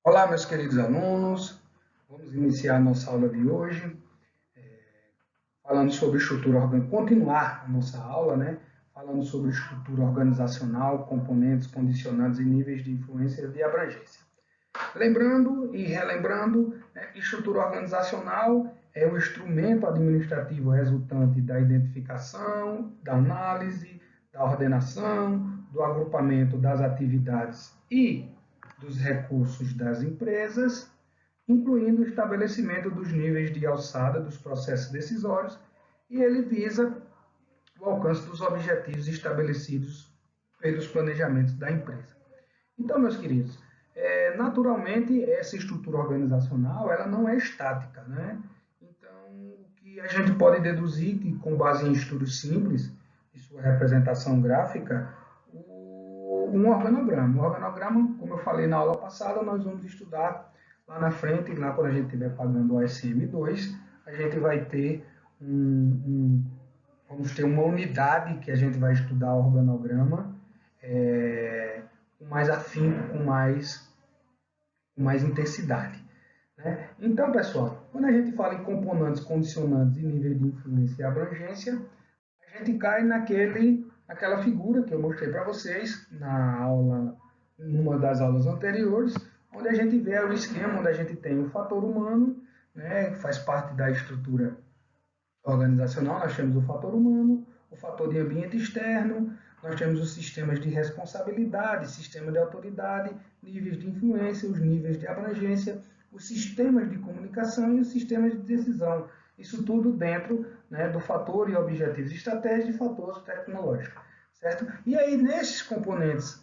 Olá, meus queridos alunos. Vamos iniciar a nossa aula de hoje, falando sobre estrutura organizacional, continuar a nossa aula, né? Falando sobre estrutura organizacional, componentes, condicionantes e níveis de influência e de abrangência. Lembrando e relembrando, né, estrutura organizacional é o instrumento administrativo resultante da identificação, da análise, da ordenação, do agrupamento das atividades e dos recursos das empresas, incluindo o estabelecimento dos níveis de alçada dos processos decisórios, e ele visa o alcance dos objetivos estabelecidos pelos planejamentos da empresa. Então, meus queridos, naturalmente essa estrutura organizacional ela não é estática, né? Então, o que a gente pode deduzir que, com base em estudos simples e sua representação gráfica, um organograma. O organograma, como eu falei na aula passada, nós vamos estudar lá na frente, lá quando a gente estiver pagando o ASM2, a gente vai ter vamos ter uma unidade que a gente vai estudar o organograma com mais afinco, com mais intensidade. Né? Então, pessoal, quando a gente fala em componentes, condicionantes e nível de influência e abrangência, a gente cai naquela figura que eu mostrei para vocês na aula, numa das aulas anteriores, onde a gente vê o esquema, onde a gente tem o fator humano, né, que faz parte da estrutura organizacional. Nós temos o fator humano, o fator de ambiente externo, nós temos os sistemas de responsabilidade, sistema de autoridade, níveis de influência, os níveis de abrangência, os sistemas de comunicação e os sistemas de decisão. Isso tudo dentro, né, do fator e objetivos estratégicos e fatores tecnológicos. Certo? E aí, nesses componentes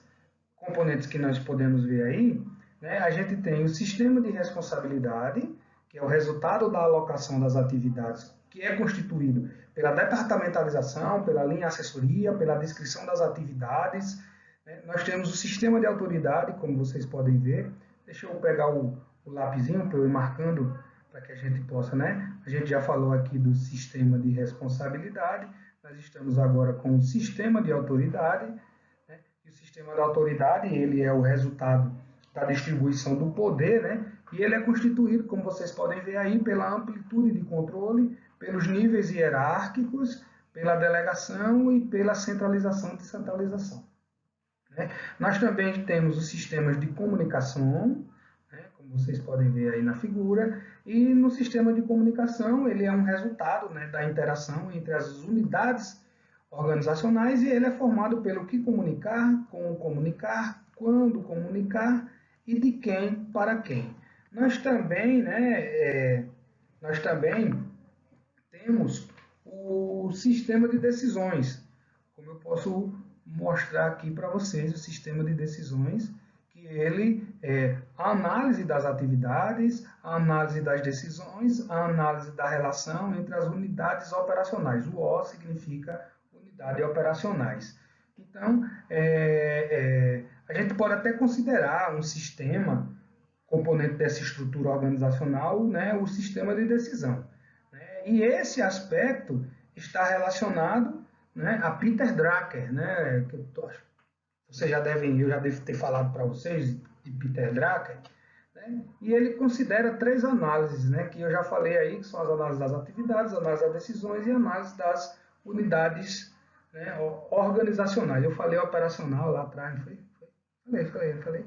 que nós podemos ver aí, né, a gente tem o sistema de responsabilidade, que é o resultado da alocação das atividades, que é constituído pela departamentalização, pela linha assessoria, pela descrição das atividades. Né? Nós temos o sistema de autoridade, como vocês podem ver. Deixa eu pegar o lapisinho para eu ir marcando, para que a gente possa, né? A gente já falou aqui do sistema de responsabilidade, nós estamos agora com o sistema de autoridade, né? E o sistema de autoridade, ele é o resultado da distribuição do poder, né? E ele é constituído, como vocês podem ver aí, pela amplitude de controle, pelos níveis hierárquicos, pela delegação e pela centralização e descentralização. Né? Nós também temos os sistemas de comunicação, né, como vocês podem ver aí na figura, e no sistema de comunicação ele é um resultado, né, da interação entre as unidades organizacionais e ele é formado pelo que comunicar, como comunicar, quando comunicar e de quem para quem. Nós também, nós também temos o sistema de decisões, como eu posso mostrar aqui para vocês o sistema de decisões, que ele é a análise das atividades, a análise das decisões, a análise da relação entre as unidades operacionais. O O significa unidade operacionais. Então, a gente pode até considerar um sistema, componente dessa estrutura organizacional, né, o sistema de decisão. E esse aspecto está relacionado, né, a Peter Drucker, né, que vocês eu já devo ter falado para vocês de Peter Drucker, né, e ele considera três análises, né, que eu já falei aí, que são as análises das atividades, análise das decisões e análise das unidades, né, organizacionais. Eu falei operacional lá atrás, não foi? Falei.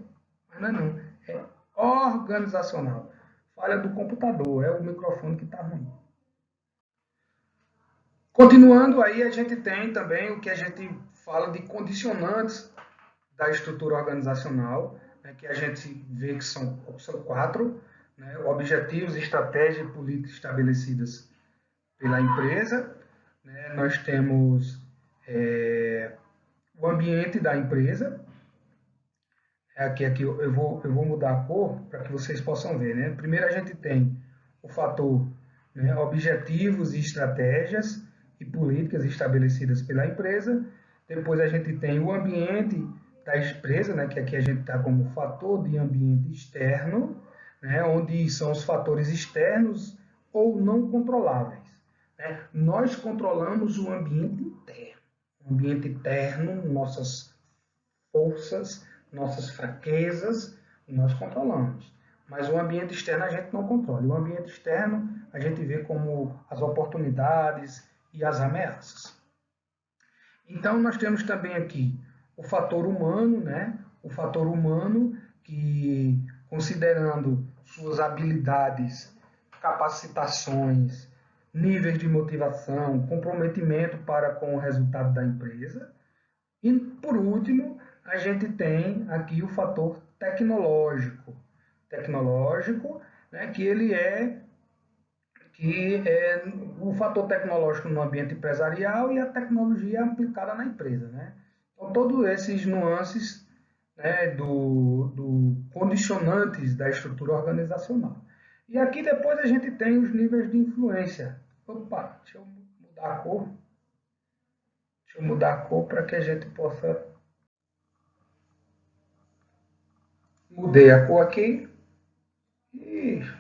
Mas não é não, é organizacional. Falha do computador, é o microfone que está ruim. Continuando aí, a gente tem também o que a gente fala de condicionantes da estrutura organizacional, né, que a gente vê que são quatro, né, objetivos, estratégias e políticas estabelecidas pela empresa. Né, nós temos o ambiente da empresa. Aqui eu vou mudar a cor para que vocês possam ver. Né? Primeiro a gente tem o fator, né, objetivos e estratégias e políticas estabelecidas pela empresa. Depois a gente tem o ambiente da empresa, né, que aqui a gente está como fator de ambiente externo, né, onde são os fatores externos ou não controláveis. Né? Nós controlamos o ambiente interno. O ambiente interno, nossas forças, nossas fraquezas, nós controlamos. mas o ambiente externo a gente não controla. O ambiente externo a gente vê como as oportunidades e as ameaças. Então, nós temos também aqui o fator humano, né? O fator humano que, considerando suas habilidades, capacitações, níveis de motivação, comprometimento para com o resultado da empresa. E, por último, a gente tem aqui o fator tecnológico. Tecnológico, né, que é o fator tecnológico no ambiente empresarial e a tecnologia aplicada na empresa, né? Então, todos esses nuances, né, do condicionantes da estrutura organizacional. E aqui depois a gente tem os níveis de influência. Opa, deixa eu mudar a cor. Deixa eu mudar a cor para que a gente possa... Mudei a cor aqui. Mesmo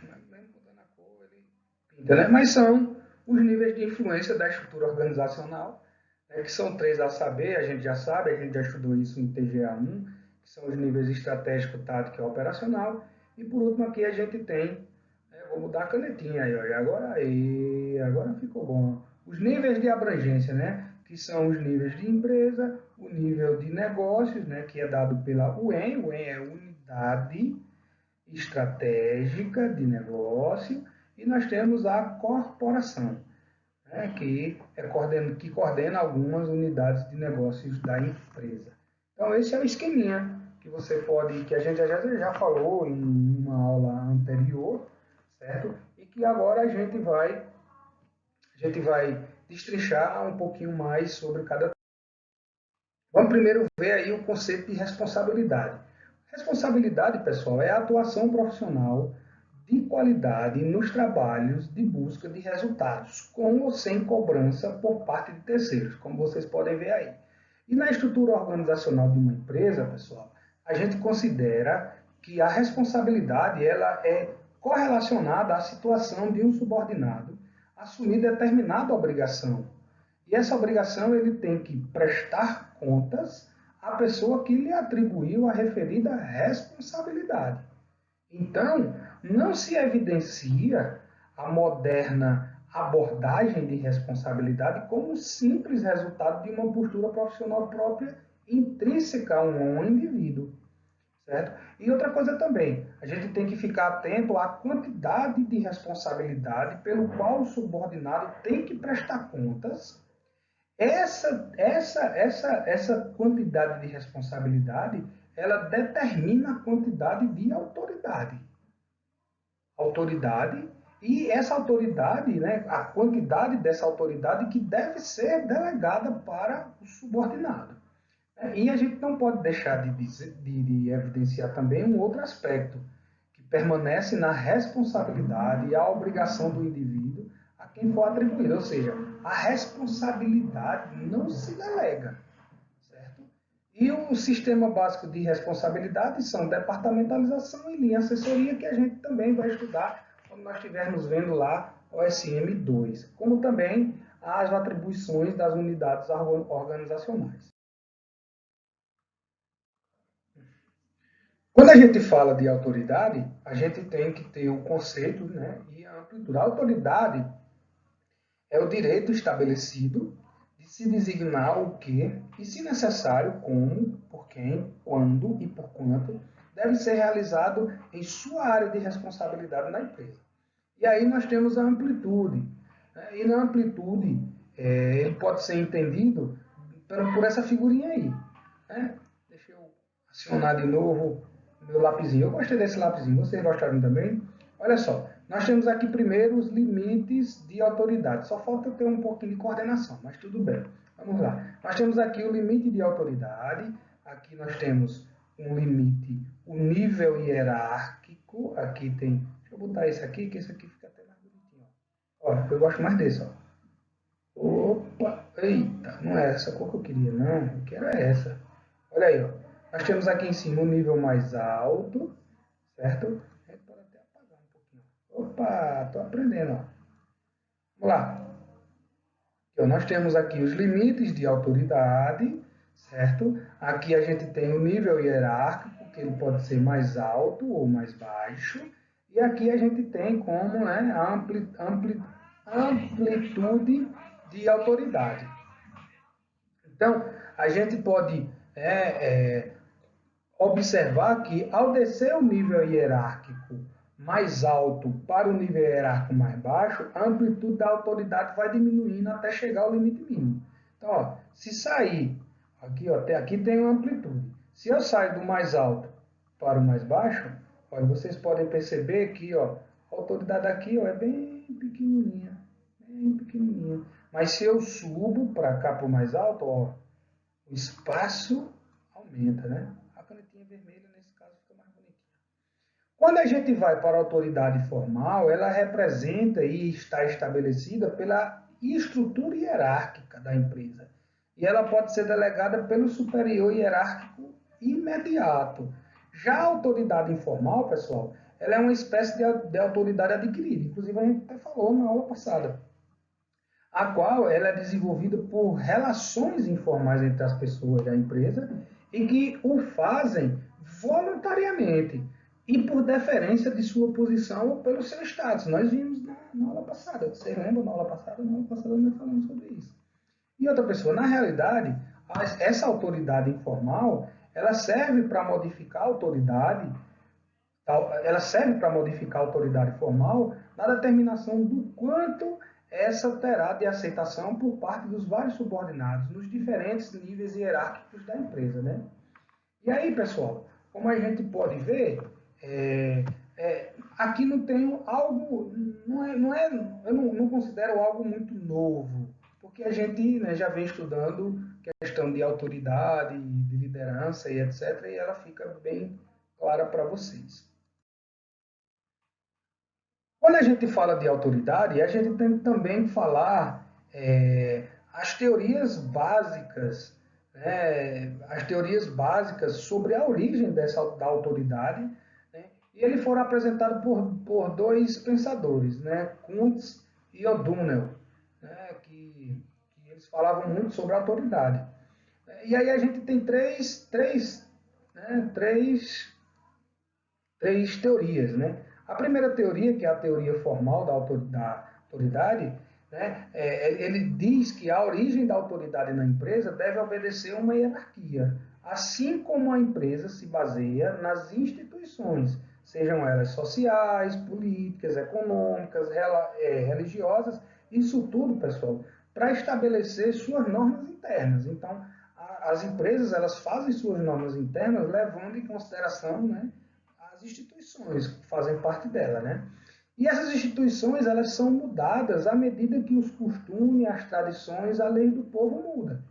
mudando a cor, ele pinta, né? Mas são os níveis de influência da estrutura organizacional, né, que são três a saber, a gente já sabe, a gente já estudou isso em TGA1, que são os níveis estratégico, tático e operacional. E por último aqui a gente tem, né, vou mudar a canetinha aí, ó, agora ficou bom. Os níveis de abrangência, né, que são os níveis de empresa, o nível de negócios, né, que é dado pela UEM. O UEM é unidade estratégica de negócio, e nós temos a corporação, né, que coordena algumas unidades de negócios da empresa. Então, esse é o esqueminha que a gente já falou em uma aula anterior, certo? E que agora a gente vai destrinchar um pouquinho mais sobre cada. Vamos primeiro ver aí o conceito de responsabilidade. Responsabilidade, pessoal, é a atuação profissional de qualidade nos trabalhos de busca de resultados, com ou sem cobrança por parte de terceiros, como vocês podem ver aí. E na estrutura organizacional de uma empresa, pessoal, a gente considera que a responsabilidade ela é correlacionada à situação de um subordinado assumir determinada obrigação. E essa obrigação ele tem que prestar contas à pessoa que lhe atribuiu a referida responsabilidade. Então, não se evidencia a moderna abordagem de responsabilidade como um simples resultado de uma postura profissional própria intrínseca a um indivíduo. Certo? E outra coisa também, a gente tem que ficar atento à quantidade de responsabilidade pelo qual o subordinado tem que prestar contas. Essa quantidade de responsabilidade, ela determina a quantidade de autoridade. Autoridade, e essa autoridade, né, a quantidade dessa autoridade que deve ser delegada para o subordinado. E a gente não pode deixar de evidenciar também um outro aspecto, que permanece na responsabilidade e a obrigação do indivíduo a quem for atribuída. Ou seja, a responsabilidade não se delega. Certo? E o sistema básico de responsabilidade são departamentalização e linha assessoria, que a gente também vai estudar quando nós estivermos vendo lá o SM2, como também as atribuições das unidades organizacionais. Quando a gente fala de autoridade, a gente tem que ter o conceito, né, e a amplitude. A autoridade é o direito estabelecido de se designar o que e, se necessário, como, por quem, quando e por quanto deve ser realizado em sua área de responsabilidade na empresa. E aí nós temos a amplitude. Né? E na amplitude, ele pode ser entendido por essa figurinha aí. Né? Deixa eu acionar de novo meu lapisinho. Eu gostei desse lapisinho. Vocês gostaram também? Olha só. Nós temos aqui primeiro os limites de autoridade. Só falta ter um pouquinho de coordenação, mas tudo bem. Vamos lá. Nós temos aqui o limite de autoridade. Aqui nós temos um limite, o nível hierárquico. Aqui tem... Deixa eu botar esse aqui, que esse aqui fica até mais bonitinho. Ó, eu gosto mais desse, ó. Opa, eita, não é essa cor que eu queria, não. Eu quero é essa. Olha aí, ó. Nós temos aqui em cima o nível mais alto, certo? A gente pode até apagar um pouquinho. Opa, estou aprendendo, ó. Vamos lá. Então, nós temos aqui os limites de autoridade, certo? Aqui a gente tem o nível hierárquico, que ele pode ser mais alto ou mais baixo, e aqui a gente tem como, né, a amplitude de autoridade. Então, a gente pode observar que, ao descer o nível hierárquico mais alto para o nível hierárquico mais baixo, a amplitude da autoridade vai diminuindo até chegar ao limite mínimo. Então, ó, se sair, aqui, ó, até aqui tem uma amplitude. Se eu sair do mais alto para o mais baixo, olha, vocês podem perceber que, ó, a autoridade aqui, ó, é bem pequenininha, bem pequenininha. Mas se eu subo para cá para o mais alto, ó, o espaço aumenta, né? A canetinha vermelha, nesse caso, fica mais bonitinha. Quando a gente vai para a autoridade formal, ela representa e está estabelecida pela estrutura hierárquica da empresa. E ela pode ser delegada pelo superior hierárquico imediato. Já a autoridade informal, pessoal, ela é uma espécie de autoridade adquirida. Inclusive, a gente até falou na aula passada, a qual ela é desenvolvida por relações informais entre as pessoas da empresa e que o fazem voluntariamente e por deferência de sua posição ou pelo seu status. Nós vimos na aula passada. Você lembra na aula passada? Na aula passada nós falamos sobre isso. E outra pessoa, na realidade, essa autoridade informal, ela serve para modificar a autoridade, ela serve para modificar a autoridade formal na determinação do quanto essa terá de aceitação por parte dos vários subordinados nos diferentes níveis hierárquicos da empresa, né? E aí, pessoal, como a gente pode ver, aqui não tem algo, eu não considero algo muito novo, porque a gente, né, já vem estudando questão de autoridade, de liderança e etc., e ela fica bem clara para vocês. Quando a gente fala de autoridade, a gente tem que também falar as teorias básicas, né, as teorias básicas sobre a origem da autoridade, né, e eles foram apresentados por dois pensadores, né, Kuntz e O'Donnell, né, que eles falavam muito sobre a autoridade. E aí a gente tem três teorias, né? A primeira teoria, que é a teoria formal da autoridade, né, ele diz que a origem da autoridade na empresa deve obedecer a uma hierarquia, assim como a empresa se baseia nas instituições, sejam elas sociais, políticas, econômicas, religiosas, isso tudo, pessoal, para estabelecer suas normas internas. Então, as empresas elas fazem suas normas internas levando em consideração, né, as instituições que fazem parte dela, né? E essas instituições elas são mudadas à medida que os costumes, as tradições, a lei do povo muda.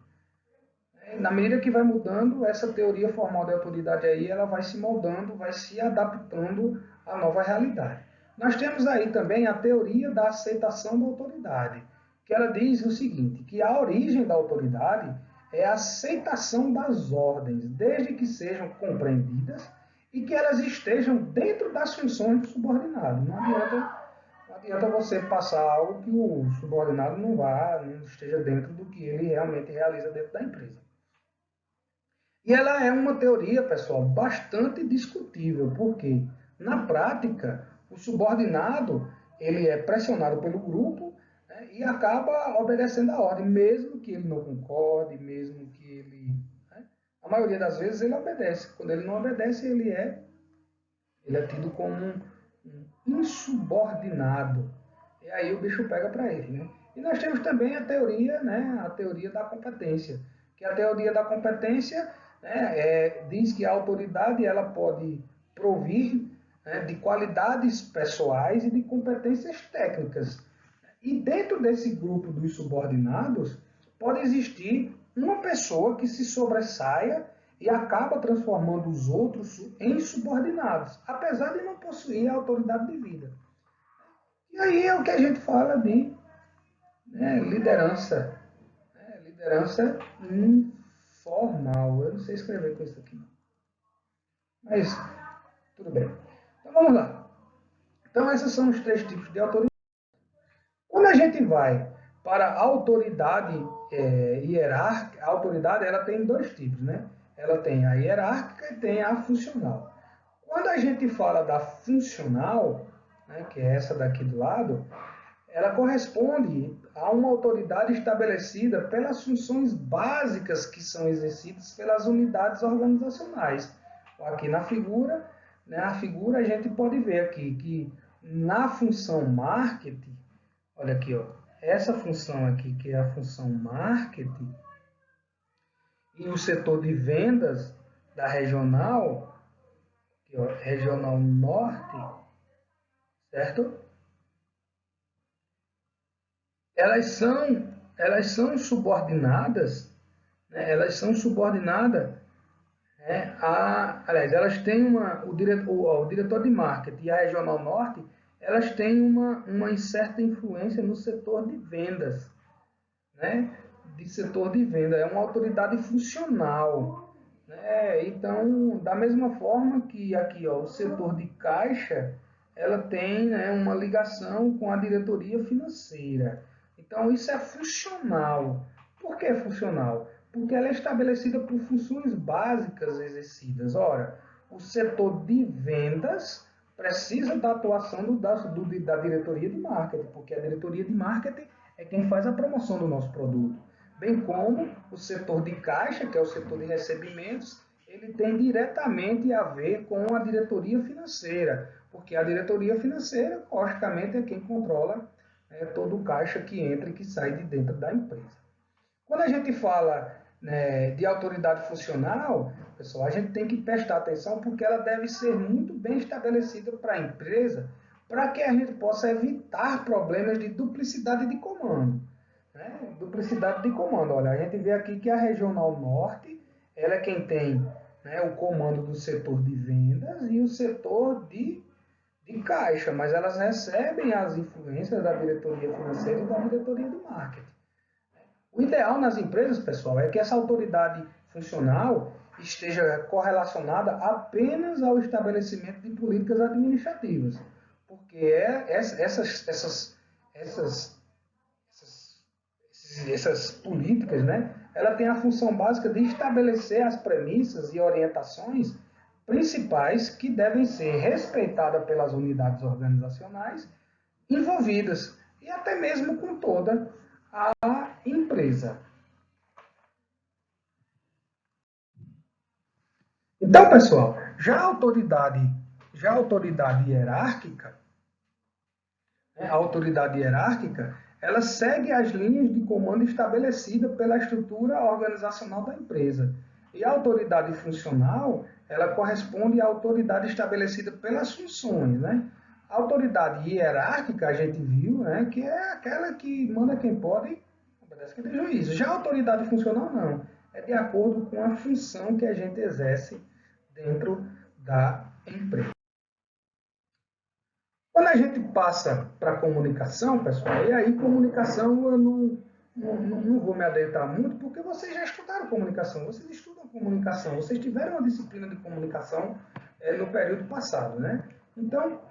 Na medida que vai mudando, essa teoria formal de autoridade aí, ela vai se moldando, vai se adaptando à nova realidade. Nós temos aí também a teoria da aceitação da autoridade, que ela diz o seguinte, que a origem da autoridade é a aceitação das ordens, desde que sejam compreendidas e que elas estejam dentro das funções do subordinado. Não adianta você passar algo que o subordinado não esteja dentro do que ele realmente realiza dentro da empresa. E ela é uma teoria, pessoal, bastante discutível, porque na prática o subordinado ele é pressionado pelo grupo, né, e acaba obedecendo a ordem, mesmo que ele não concorde, mesmo que ele, né, a maioria das vezes ele obedece. Quando ele não obedece, ele é tido como um insubordinado. E aí o bicho pega para ele, né? E nós temos também a teoria, né, a teoria da competência, que a teoria da competência, né, diz que a autoridade ela pode provir, né, de qualidades pessoais e de competências técnicas. E dentro desse grupo dos subordinados pode existir uma pessoa que se sobressaia e acaba transformando os outros em subordinados, apesar de não possuir a autoridade de vida. E aí é o que a gente fala de, né, liderança. Né, liderança informal. Eu não sei escrever com isso aqui, não. Mas, tudo bem. Então, vamos lá. Então, esses são os três tipos de autoridade. Quando a gente vai para a autoridade hierárquica, a autoridade ela tem dois tipos, né? Ela tem a hierárquica e tem a funcional. Quando a gente fala da funcional, né, que é essa daqui do lado, ela corresponde a uma autoridade estabelecida pelas funções básicas que são exercidas pelas unidades organizacionais. Aqui na figura, né, a gente pode ver aqui que na função marketing, olha aqui, ó, essa função aqui, que é a função marketing, e o setor de vendas da regional, aqui, ó, regional norte, certo? Elas são subordinadas, né? Elas são subordinadas, né, aliás, elas têm o diretor de marketing e a regional norte, elas têm uma certa influência no setor de vendas, né? De setor de venda, é uma autoridade funcional, né? Então, da mesma forma que aqui, ó, o setor de caixa, ela tem, né, uma ligação com a diretoria financeira. Então, isso é funcional. Por que é funcional? Porque ela é estabelecida por funções básicas exercidas. Ora, o setor de vendas precisa da atuação da diretoria de marketing, porque a diretoria de marketing é quem faz a promoção do nosso produto. Bem como o setor de caixa, que é o setor de recebimentos, ele tem diretamente a ver com a diretoria financeira, porque a diretoria financeira, logicamente, é quem controla todo o caixa que entra e que sai de dentro da empresa. Quando a gente fala, né, de autoridade funcional, pessoal, a gente tem que prestar atenção porque ela deve ser muito bem estabelecida para a empresa, para que a gente possa evitar problemas de duplicidade de comando. Né? Duplicidade de comando. Olha, a gente vê aqui que a Regional Norte, ela é quem tem, né, o comando do setor de vendas e o setor de caixa, mas elas recebem as influências da diretoria financeira e da diretoria de marketing. O ideal nas empresas, pessoal, é que essa autoridade funcional esteja correlacionada apenas ao estabelecimento de políticas administrativas, porque essas políticas, né, ela tem a função básica de estabelecer as premissas e orientações principais que devem ser respeitadas pelas unidades organizacionais envolvidas e até mesmo com toda a empresa. Então, pessoal, já a autoridade hierárquica, né, a autoridade hierárquica, ela segue as linhas de comando estabelecidas pela estrutura organizacional da empresa. E a autoridade funcional, ela corresponde à autoridade estabelecida pelas funções, né? A autoridade hierárquica, a gente viu, né, que é aquela que manda quem pode, obedece quem tem juízo. Já a autoridade funcional, não. É de acordo com a função que a gente exerce dentro da empresa. Quando a gente passa para a comunicação, pessoal, e aí comunicação eu não vou me adentrar muito, porque vocês já estudaram comunicação, vocês estudam comunicação, vocês tiveram uma disciplina de comunicação no período passado, né? Então,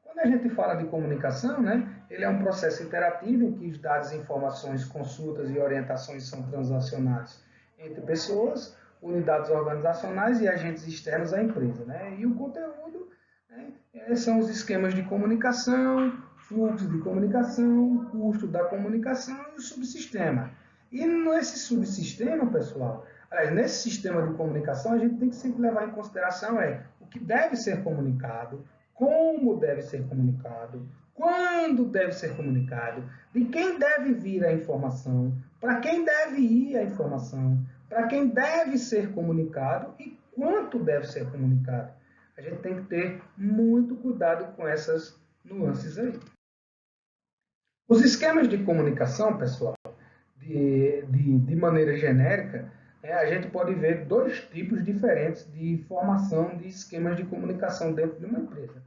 quando a gente fala de comunicação, né, ele é um processo interativo em que os dados, informações, consultas e orientações são transacionados entre pessoas, unidades organizacionais e agentes externos à empresa, né? E o conteúdo, né, são os esquemas de comunicação, fluxo de comunicação, custo da comunicação e o subsistema. E nesse subsistema, pessoal, nesse sistema de comunicação, a gente tem que sempre levar em consideração o que deve ser comunicado, como deve ser comunicado, quando deve ser comunicado, de quem deve vir a informação, para quem deve ir a informação, para quem deve ser comunicado e quanto deve ser comunicado. A gente tem que ter muito cuidado com essas nuances aí. Os esquemas de comunicação, pessoal, de maneira genérica, a gente pode ver dois tipos diferentes de formação de esquemas de comunicação dentro de uma empresa.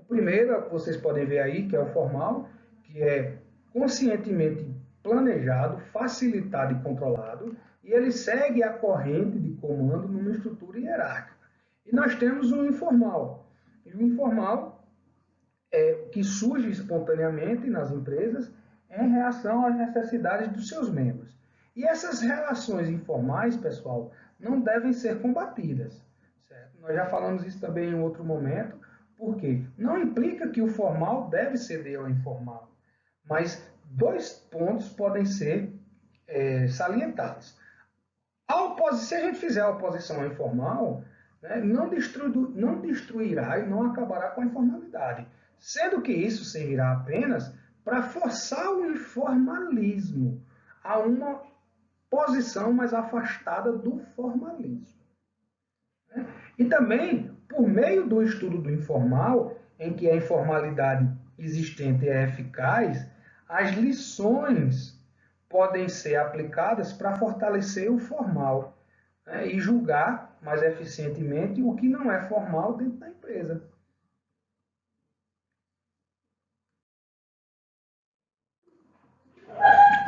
O primeiro, vocês podem ver aí, que é o formal, que é conscientemente planejado, facilitado e controlado, e ele segue a corrente de comando numa estrutura hierárquica. E nós temos um informal. E o informal que surge espontaneamente nas empresas, em reação às necessidades dos seus membros. E essas relações informais, pessoal, não devem ser combatidas. Certo? Nós já falamos isso também em outro momento, porque não implica que o formal deve ceder ao informal, mas dois pontos podem ser salientados. Se a gente fizer a oposição informal, né, não destruirá e não acabará com a informalidade, sendo que isso servirá apenas para forçar o informalismo a uma posição mais afastada do formalismo. Né? E também, por meio do estudo do informal, em que a informalidade existente é eficaz, as lições podem ser aplicadas para fortalecer o formal, né, e julgar mais eficientemente o que não é formal dentro da empresa.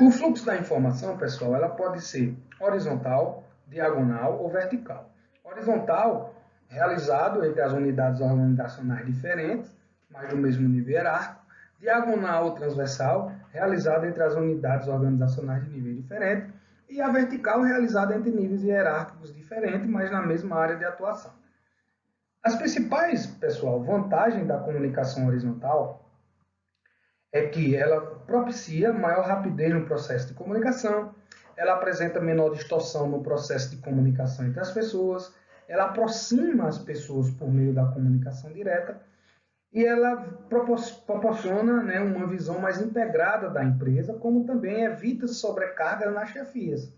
O fluxo da informação, pessoal, ela pode ser horizontal, diagonal ou vertical. Horizontal, realizado entre as unidades organizacionais diferentes, mas do mesmo nível hierárquico. Diagonal ou transversal, realizado entre as unidades organizacionais de nível diferente. E a vertical, realizada entre níveis hierárquicos diferentes, mas na mesma área de atuação. As principais, pessoal, vantagens da comunicação horizontal é que ela propicia maior rapidez no processo de comunicação, ela apresenta menor distorção no processo de comunicação entre as pessoas, ela aproxima as pessoas por meio da comunicação direta e ela proporciona, né, uma visão mais integrada da empresa, como também evita sobrecarga nas chefias,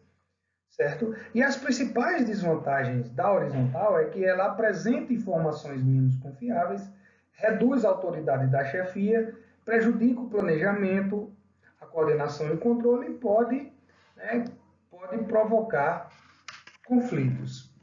certo? E as principais desvantagens da horizontal é que ela apresenta informações menos confiáveis, reduz a autoridade da chefia, prejudica o planejamento, a coordenação e o controle e pode provocar conflitos.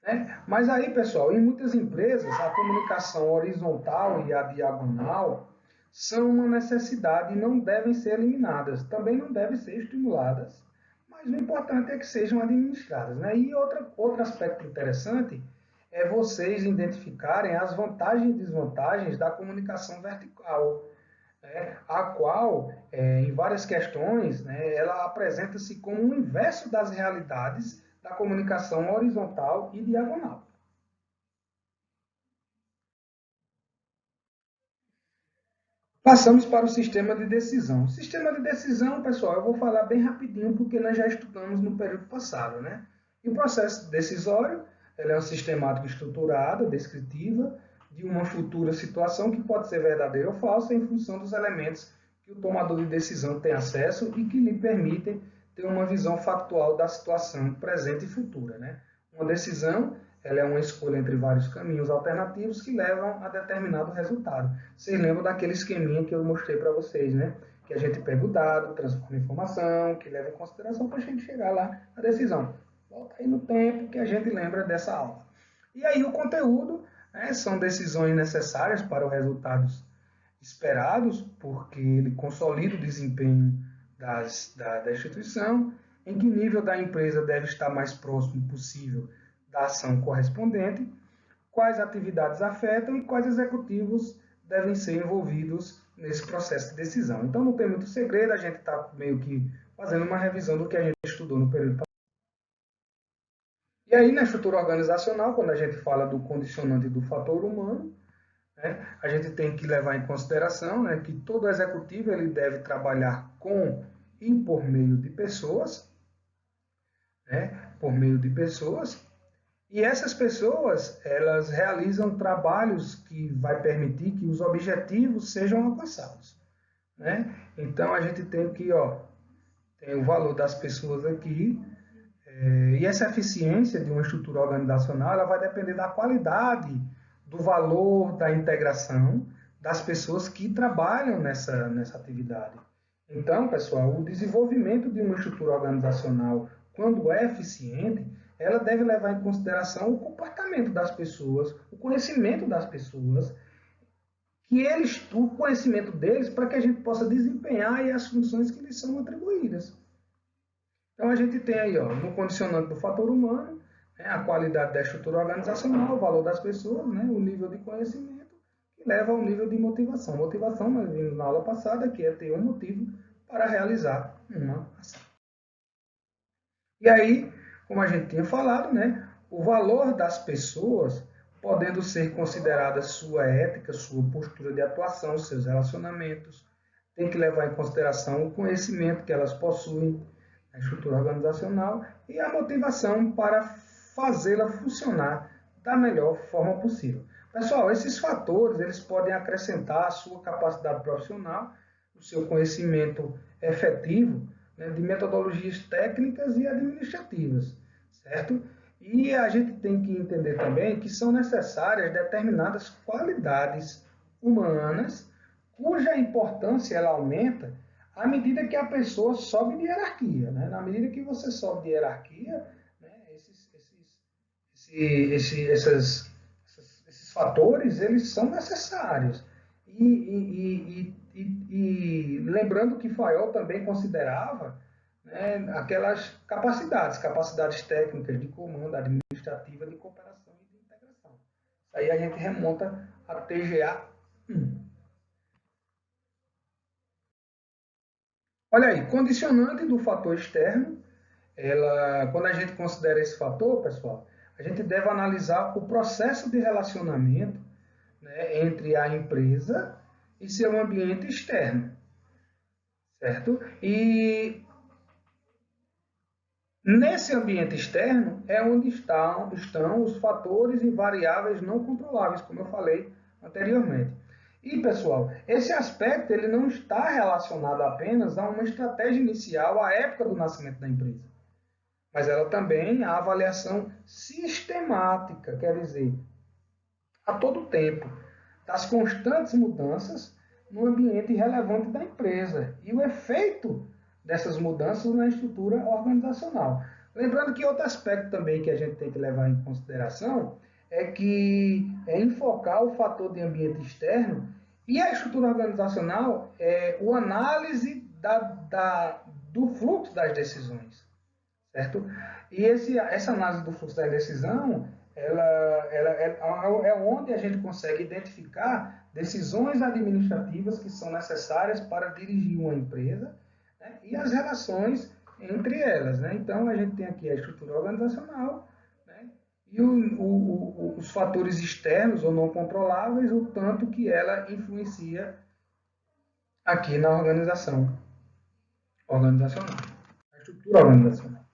Né? Mas aí, pessoal, em muitas empresas, a comunicação horizontal e a diagonal são uma necessidade e não devem ser eliminadas. Também não devem ser estimuladas, mas o importante é que sejam administradas. Né? E outro aspecto interessante é vocês identificarem as vantagens e desvantagens da comunicação vertical, né? A qual, em várias questões, né, ela apresenta-se como o inverso das realidades da comunicação horizontal e diagonal. Passamos para o sistema de decisão. O sistema de decisão, pessoal, eu vou falar bem rapidinho porque nós já estudamos no período passado, né? E o processo decisório, ele é uma sistemática estruturada, descritiva, de uma futura situação que pode ser verdadeira ou falsa em função dos elementos que o tomador de decisão tem acesso e que lhe permitem ter uma visão factual da situação presente e futura, né? Uma decisão, ela é uma escolha entre vários caminhos alternativos que levam a determinado resultado. Vocês lembram daquele esqueminha que eu mostrei para vocês, né? Que a gente pega o dado, transforma em informação, que leva em consideração para a gente chegar lá na decisão. Volta aí no tempo que a gente lembra dessa aula. E aí o conteúdo, né, são decisões necessárias para os resultados esperados, porque ele consolida o desempenho da instituição, em que nível da empresa deve estar mais próximo possível da ação correspondente, quais atividades afetam e quais executivos devem ser envolvidos nesse processo de decisão. Então não tem muito segredo, a gente está meio que fazendo uma revisão do que a gente estudou no período passado. E aí, na estrutura organizacional, quando a gente fala do condicionante do fator humano, né, a gente tem que levar em consideração, né, que todo executivo ele deve trabalhar com e por meio de pessoas, né, por meio de pessoas, e essas pessoas, elas realizam trabalhos que vai permitir que os objetivos sejam alcançados, né? Então a gente tem que, tem o valor das pessoas aqui, e essa eficiência de uma estrutura organizacional, ela vai depender da qualidade, do valor da integração das pessoas que trabalham nessa atividade. Então, pessoal, o desenvolvimento de uma estrutura organizacional, quando é eficiente, ela deve levar em consideração o comportamento das pessoas, o conhecimento das pessoas, o conhecimento deles para que a gente possa desempenhar aí as funções que lhes são atribuídas. Então a gente tem aí, no condicionante do fator humano, né, a qualidade da estrutura organizacional, o valor das pessoas, né, o nível de conhecimento, que leva ao nível de motivação. Motivação, nós vimos na aula passada, que é ter um motivo para realizar uma ação. E aí, como a gente tinha falado, né, o valor das pessoas, podendo ser considerada sua ética, sua postura de atuação, seus relacionamentos, tem que levar em consideração o conhecimento que elas possuem, a estrutura organizacional e a motivação para fazê-la funcionar da melhor forma possível. Pessoal, esses fatores eles podem acrescentar a sua capacidade profissional, o seu conhecimento efetivo, né, de metodologias técnicas e administrativas, certo? E a gente tem que entender também que são necessárias determinadas qualidades humanas, cuja importância ela aumenta à medida que a pessoa sobe de hierarquia. Né? Na medida que você sobe de hierarquia, né, esses fatores eles são necessários. E lembrando que Fayol também considerava, né, aquelas capacidades técnicas de comando, administrativa, de cooperação e de integração. Isso aí a gente remonta a TGA 1. Olha aí, condicionante do fator externo, quando a gente considera esse fator, pessoal, a gente deve analisar o processo de relacionamento, né, entre a empresa e seu ambiente externo, certo? E nesse ambiente externo é onde estão os fatores e variáveis não controláveis, como eu falei anteriormente. E, pessoal, esse aspecto ele não está relacionado apenas a uma estratégia inicial à época do nascimento da empresa, mas ela também a avaliação sistemática, quer dizer, a todo tempo, das constantes mudanças no ambiente relevante da empresa e o efeito dessas mudanças na estrutura organizacional. Lembrando que outro aspecto também que a gente tem que levar em consideração é que é enfocar o fator de ambiente externo e a estrutura organizacional é o análise do fluxo das decisões, certo? E essa análise do fluxo da decisão, ela é onde a gente consegue identificar decisões administrativas que são necessárias para dirigir uma empresa, né, e as relações entre elas. Né? Então, a gente tem aqui a estrutura organizacional, né, e os fatores externos ou não controláveis, o tanto que ela influencia aqui na organizacional, a estrutura organizacional.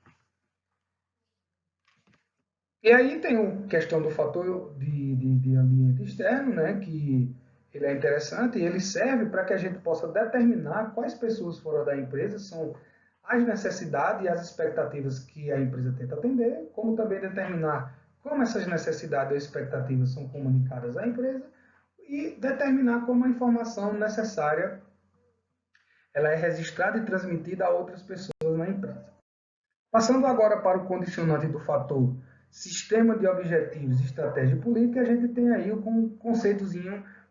E aí tem a questão do fator de ambiente externo, né, que ele é interessante e ele serve para que a gente possa determinar quais pessoas fora da empresa são as necessidades e as expectativas que a empresa tenta atender, como também determinar como essas necessidades ou expectativas são comunicadas à empresa e determinar como a informação necessária ela é registrada e transmitida a outras pessoas na empresa. Passando agora para o condicionante do fator sistema de objetivos, estratégia e política, a gente tem aí um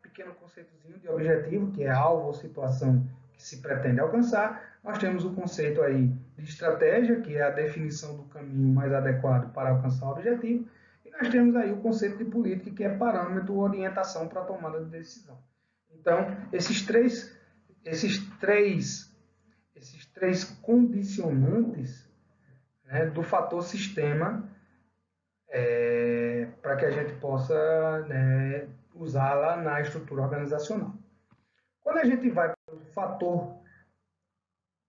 pequeno conceitozinho de objetivo, que é alvo ou situação que se pretende alcançar. Nós temos o conceito aí de estratégia, que é a definição do caminho mais adequado para alcançar o objetivo. E nós temos aí o conceito de política, que é parâmetro ou orientação para a tomada de decisão. Então, esses três condicionantes, né, do fator sistema, para que a gente possa, né, usá-la na estrutura organizacional. Quando a gente vai para o fator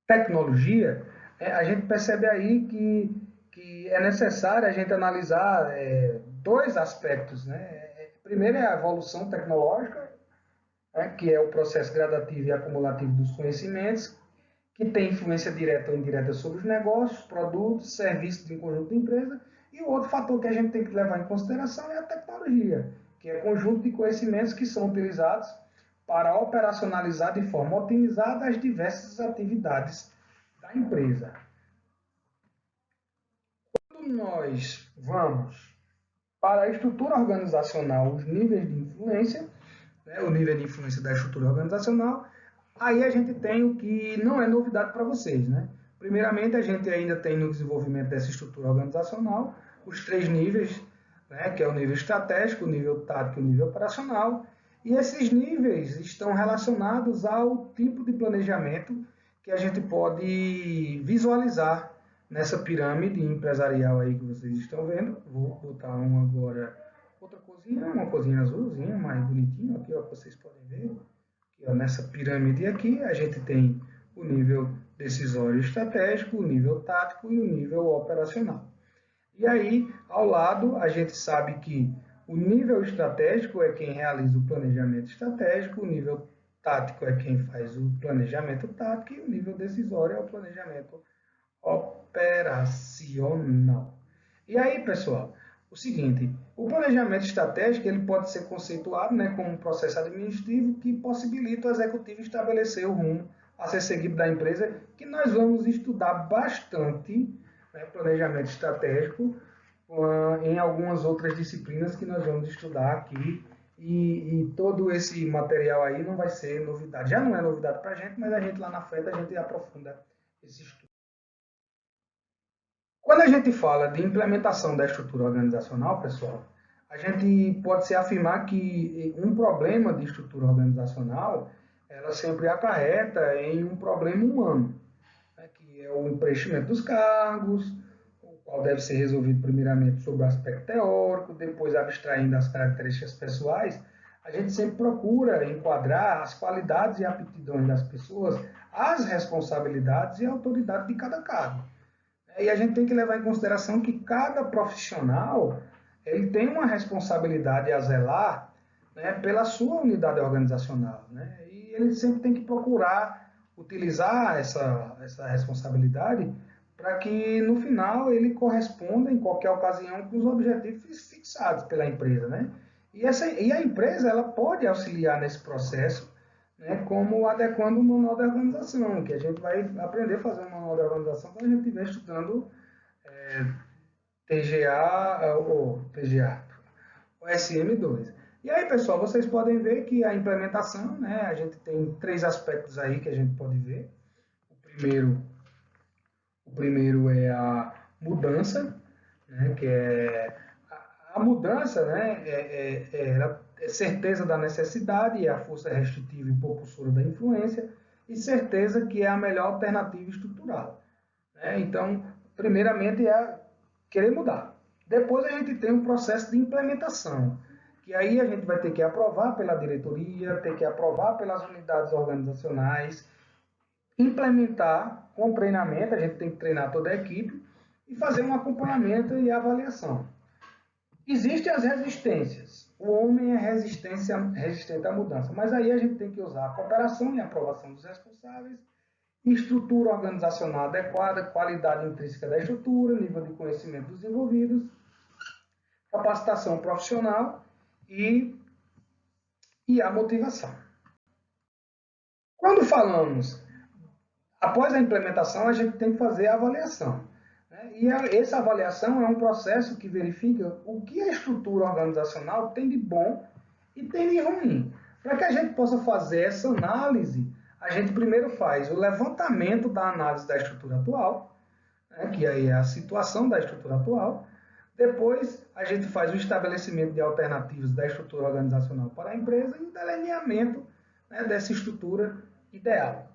tecnologia, a gente percebe aí que é necessário a gente analisar dois aspectos. Né? Primeiro é a evolução tecnológica, né, que é o processo gradativo e acumulativo dos conhecimentos, que tem influência direta ou indireta sobre os negócios, produtos, serviços de um conjunto de empresas. E o outro fator que a gente tem que levar em consideração é a tecnologia, que é o conjunto de conhecimentos que são utilizados para operacionalizar de forma otimizada as diversas atividades da empresa. Quando nós vamos para a estrutura organizacional, os níveis de influência, né, o nível de influência da estrutura organizacional, aí a gente tem o que não é novidade para vocês, né? Primeiramente, a gente ainda tem no desenvolvimento dessa estrutura organizacional os 3 níveis, né, que é o nível estratégico, o nível tático e o nível operacional. E esses níveis estão relacionados ao tipo de planejamento que a gente pode visualizar nessa pirâmide empresarial aí que vocês estão vendo. Vou botar uma agora, outra cozinha, uma cozinha azulzinha, mais bonitinha, aqui ó, que vocês podem ver. Aqui, ó, nessa pirâmide aqui a gente tem o nível decisório estratégico, o nível tático e o nível operacional. E aí, ao lado, a gente sabe que o nível estratégico é quem realiza o planejamento estratégico, o nível tático é quem faz o planejamento tático e o nível decisório é o planejamento operacional. E aí, pessoal, o seguinte, o planejamento estratégico ele pode ser conceituado, né, como um processo administrativo que possibilita o executivo estabelecer o rumo a ser seguido da empresa, que nós vamos estudar bastante, né, planejamento estratégico em algumas outras disciplinas que nós vamos estudar aqui. E todo esse material aí não vai ser novidade. Já não é novidade para a gente, mas a gente lá na frente a gente aprofunda esse estudo. Quando a gente fala de implementação da estrutura organizacional, pessoal, a gente pode se afirmar que um problema de estrutura organizacional, ela sempre acarreta em um problema humano, né, que é o preenchimento dos cargos, o qual deve ser resolvido primeiramente sobre o aspecto teórico, depois abstraindo as características pessoais. A gente sempre procura enquadrar as qualidades e aptidões das pessoas, as responsabilidades e a autoridade de cada cargo. E a gente tem que levar em consideração que cada profissional ele tem uma responsabilidade a zelar, né, pela sua unidade organizacional. Né? E ele sempre tem que procurar utilizar essa responsabilidade para que, no final, ele corresponda, em qualquer ocasião, com os objetivos fixados pela empresa. Né? E a empresa ela pode auxiliar nesse processo, né, como adequando o manual de organização, que a gente vai aprender a fazer um manual de organização quando a gente estiver estudando TGA ou TGA, o SM2. E aí, pessoal, vocês podem ver que a implementação, né, a gente tem três aspectos aí que a gente pode ver. O primeiro é a mudança, né, que é a mudança, né, é certeza da necessidade, é a força restritiva e propulsora da influência, e certeza que é a melhor alternativa estrutural. Né? Então, primeiramente é querer mudar. Depois a gente tem um processo de implementação, que aí a gente vai ter que aprovar pela diretoria, ter que aprovar pelas unidades organizacionais, implementar com treinamento, a gente tem que treinar toda a equipe e fazer um acompanhamento e avaliação. Existem as resistências. O homem é resistente à mudança, mas aí a gente tem que usar a cooperação e a aprovação dos responsáveis, estrutura organizacional adequada, qualidade intrínseca da estrutura, nível de conhecimento dos envolvidos, capacitação profissional e a motivação. Quando falamos, após a implementação, a gente tem que fazer a avaliação. Né? E essa avaliação é um processo que verifica o que a estrutura organizacional tem de bom e tem de ruim. Para que a gente possa fazer essa análise, a gente primeiro faz o levantamento da análise da estrutura atual, né, que aí é a situação da estrutura atual. Depois, a gente faz o estabelecimento de alternativas da estrutura organizacional para a empresa e o delineamento, né, dessa estrutura ideal.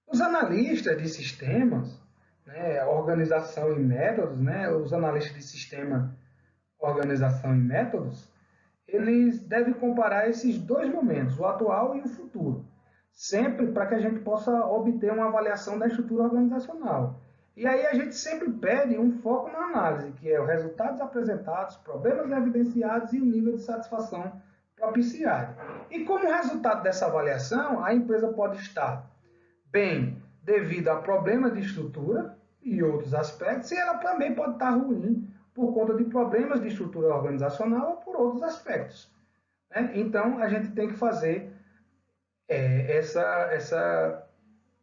Os analistas de sistemas, né, organização e métodos, né, os analistas de sistema, organização e métodos, eles devem comparar esses dois momentos, o atual e o futuro, sempre para que a gente possa obter uma avaliação da estrutura organizacional. E aí a gente sempre pede um foco na análise, que é os resultados apresentados, problemas evidenciados e o nível de satisfação propiciado. E como resultado dessa avaliação, a empresa pode estar bem devido a problemas de estrutura e outros aspectos, e ela também pode estar ruim por conta de problemas de estrutura organizacional ou por outros aspectos. Né? Então, a gente tem que fazer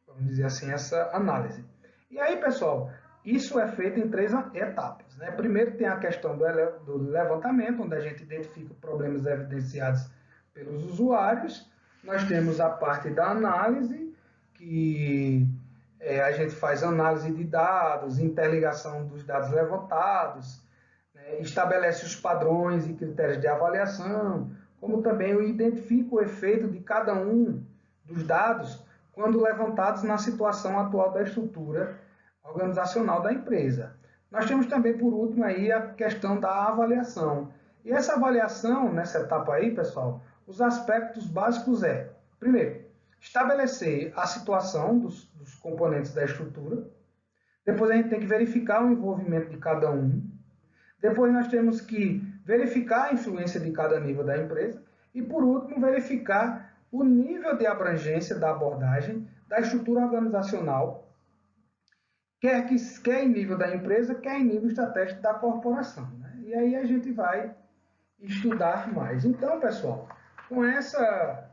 vamos dizer assim, essa análise. E aí, pessoal, isso é feito em três etapas. Né? Primeiro tem a questão do levantamento, onde a gente identifica problemas evidenciados pelos usuários. Nós temos a parte da análise, que a gente faz análise de dados, interligação dos dados levantados, né? Estabelece os padrões e critérios de avaliação, como também eu identifico o efeito de cada um dos dados quando levantados na situação atual da estrutura organizacional da empresa. Nós temos também, por último, aí a questão da avaliação. E essa avaliação, nessa etapa aí, pessoal, os aspectos básicos primeiro, estabelecer a situação dos componentes da estrutura. Depois a gente tem que verificar o envolvimento de cada um. Depois nós temos que verificar a influência de cada nível da empresa. E, por último, verificar o nível de abrangência da abordagem da estrutura organizacional, quer em nível da empresa, quer em nível estratégico da corporação. Né? E aí a gente vai estudar mais. Então, pessoal, com essa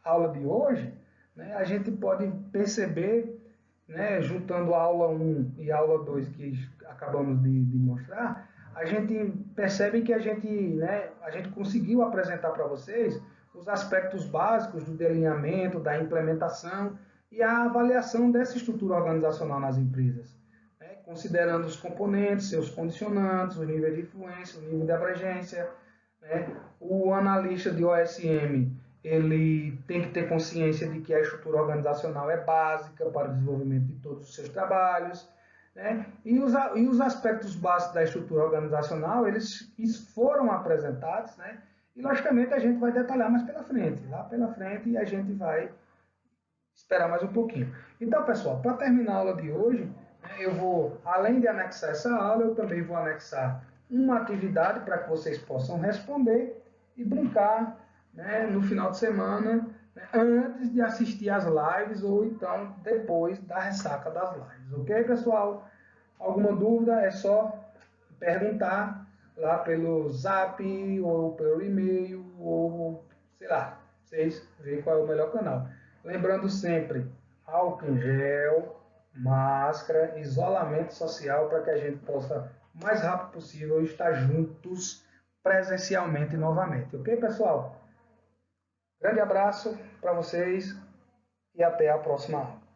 aula de hoje, né, a gente pode perceber, né, juntando a aula 1 e a aula 2 que acabamos de mostrar, a gente percebe que a gente conseguiu apresentar para vocês os aspectos básicos do delineamento, da implementação e a avaliação dessa estrutura organizacional nas empresas, né, considerando os componentes, seus condicionantes, o nível de influência, o nível de abrangência. Né? O analista de OSM ele tem que ter consciência de que a estrutura organizacional é básica para o desenvolvimento de todos os seus trabalhos. Né? E os aspectos básicos da estrutura organizacional, eles foram apresentados, né? E logicamente a gente vai detalhar mais pela frente, lá pela frente, e a gente vai esperar mais um pouquinho. Então, pessoal, para terminar a aula de hoje, né, eu vou, além de anexar essa aula, eu também vou anexar uma atividade para que vocês possam responder e brincar, né, no final de semana, né, antes de assistir às lives ou então depois da ressaca das lives. Ok, pessoal? Alguma dúvida é só perguntar lá pelo zap ou pelo e-mail ou sei lá, vocês veem qual é o melhor canal. Lembrando sempre, álcool em gel, máscara, isolamento social para que a gente possa, o mais rápido possível, estar juntos presencialmente novamente. Ok, pessoal? Grande abraço para vocês e até a próxima aula.